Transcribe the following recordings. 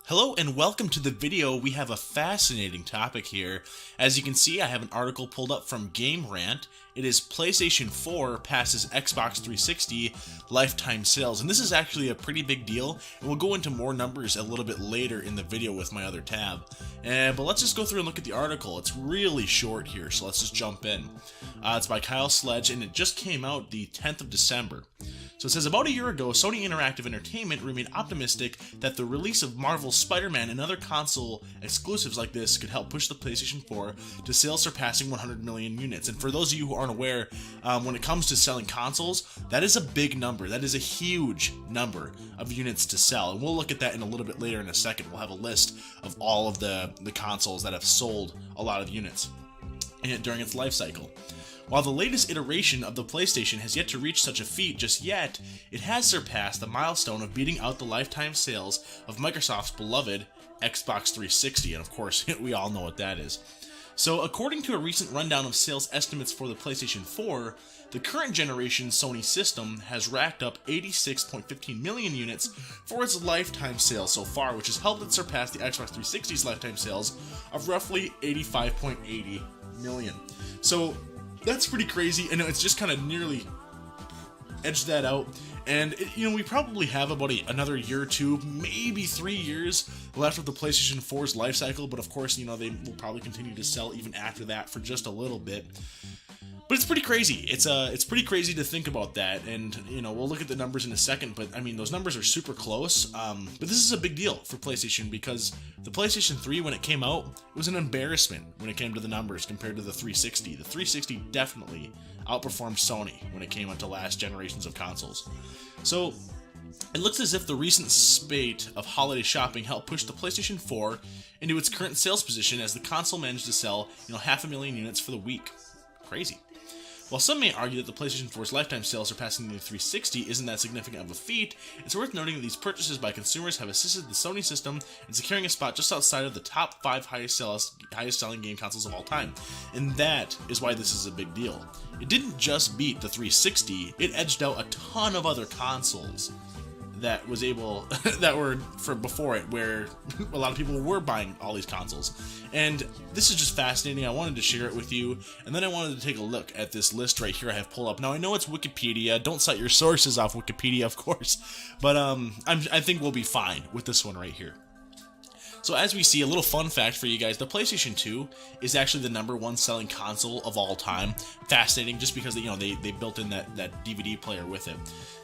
Hello and welcome to the video. We have a fascinating topic here. As you can see, I have an article pulled up from Game Rant. It is PlayStation 4 passes Xbox 360 lifetime sales, and this is actually a pretty big deal, and we'll go into more numbers a little bit later in the video with my other tab. But let's just go through and look at the article. It's really short here, so let's just jump in. It's by Kyle Sledge, and it just came out the 10th of December. So it says, about a year ago, Sony Interactive Entertainment remained optimistic that the release of Marvel's Spider-Man and other console exclusives like this could help push the PlayStation 4 to sales surpassing 100 million units. And for those of you who aren't aware, when it comes to selling consoles, that is a big number. That is a huge number of units to sell. And we'll look at that in a little bit later in a second. We'll have a list of all of the consoles that have sold a lot of units during its life cycle. While the latest iteration of the PlayStation has yet to reach such a feat just yet, it has surpassed the milestone of beating out the lifetime sales of Microsoft's beloved Xbox 360, and of course, we all know what that is. So according to a recent rundown of sales estimates for the PlayStation 4, the current generation Sony system has racked up 86.15 million units for its lifetime sales so far, which has helped it surpass the Xbox 360's lifetime sales of roughly 85.80 million. So that's pretty crazy, and it's just kind of nearly edged that out. And we probably have about another year or two, maybe 3 years left of the PlayStation 4's life cycle. But of course, they will probably continue to sell even after that for just a little bit. But it's pretty crazy. It's pretty crazy to think about that, and we'll look at the numbers in a second. But I mean, those numbers are super close. But this is a big deal for PlayStation because the PlayStation 3, when it came out, it was an embarrassment when it came to the numbers compared to the 360. The 360 definitely outperformed Sony when it came to last generations of consoles. So it looks as if the recent spate of holiday shopping helped push the PlayStation 4 into its current sales position, as the console managed to sell 500,000 units for the week. Crazy. While some may argue that the PlayStation 4's lifetime sales surpassing the 360 isn't that significant of a feat, it's worth noting that these purchases by consumers have assisted the Sony system in securing a spot just outside of the top 5 highest selling game consoles of all time. And that is why this is a big deal. It didn't just beat the 360, it edged out a ton of other consoles that were for before it, where a lot of people were buying all these consoles. And this is just fascinating. I wanted to share it with you, and then I wanted to take a look at this list right here I have pulled up. Now I know it's Wikipedia. Don't cite your sources off Wikipedia, of course, but I think we'll be fine with this one right here. So as we see, a little fun fact for you guys, the PlayStation 2 is actually the #1 selling console of all time. Fascinating, just because they built in that DVD player with it.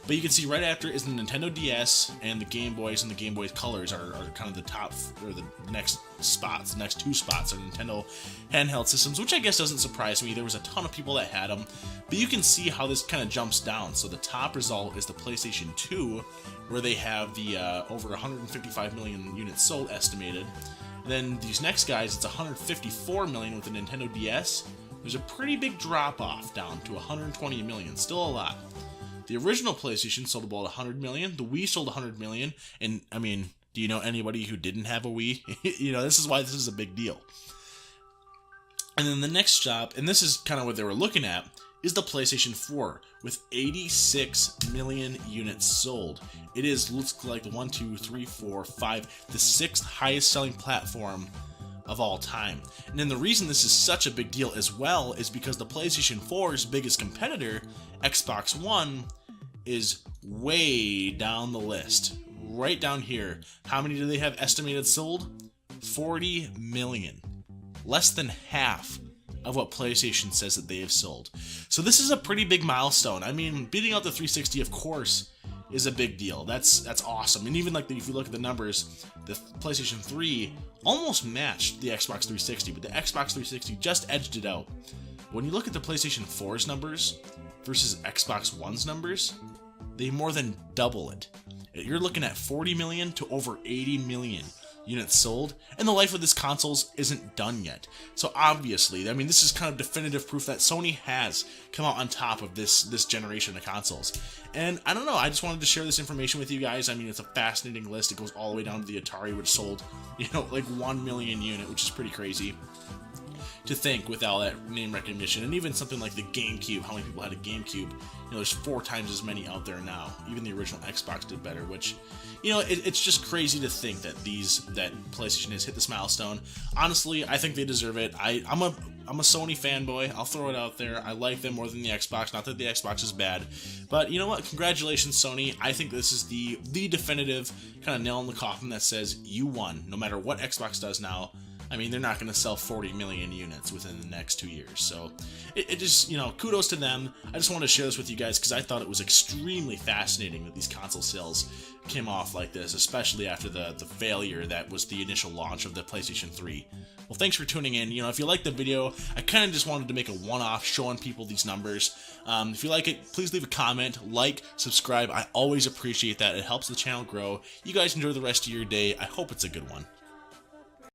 But you can see right after is the Nintendo DS, and the Game Boys and the Game Boy Colors are kind of the top, or the next spots. The next 2 spots are Nintendo handheld systems, which I guess doesn't surprise me. There was a ton of people that had them. But you can see how this kind of jumps down. So the top result is the PlayStation 2, where they have the over 155 million units sold estimated. Then these next guys, it's 154 million with the Nintendo DS. There's a pretty big drop off down to 120 million, still a lot. The original PlayStation sold about 100 million. The Wii sold 100 million. And I mean, do you know anybody who didn't have a Wii? This is why this is a big deal. And then the next shop, and this is kind of what they were looking at, is the PlayStation 4 with 86 million units sold. It looks like the 1, 2, 3, 4, 5, the 6th highest selling platform of all time. And then the reason this is such a big deal as well is because the PlayStation 4's biggest competitor, Xbox One, is way down the list. Right down here. How many do they have estimated sold? 40 million. Less than half of what PlayStation says that they have sold. So this is a pretty big milestone. I mean, beating out the 360, of course, is a big deal. That's awesome. And even if you look at the numbers, the PlayStation 3 almost matched the Xbox 360, but the Xbox 360 just edged it out. When you look at the PlayStation 4's numbers versus Xbox One's numbers, they more than double it. You're looking at 40 million to over 80 million units sold, and the life of this consoles isn't done yet. So obviously, I mean, this is kind of definitive proof that Sony has come out on top of this generation of consoles. And I don't know, I just wanted to share this information with you guys. I mean, it's a fascinating list. It goes all the way down to the Atari, which sold, like 1 million unit, which is pretty crazy. to think with all that name recognition, and even something like the GameCube, how many people had a GameCube? There's 4 times as many out there now. Even the original Xbox did better, which, it's just crazy to think that that PlayStation has hit this milestone. Honestly, I think they deserve it. I'm a Sony fanboy. I'll throw it out there. I like them more than the Xbox. Not that the Xbox is bad, but you know what? Congratulations, Sony. I think this is the definitive kind of nail in the coffin that says you won. No matter what Xbox does now, I mean, they're not going to sell 40 million units within the next 2 years. So it just, kudos to them. I just wanted to share this with you guys because I thought it was extremely fascinating that these console sales came off like this, especially after the failure that was the initial launch of the PlayStation 3. Well, thanks for tuning in. If you liked the video, I kind of just wanted to make a one-off showing people these numbers. If you like it, please leave a comment, subscribe. I always appreciate that. It helps the channel grow. You guys enjoy the rest of your day. I hope it's a good one.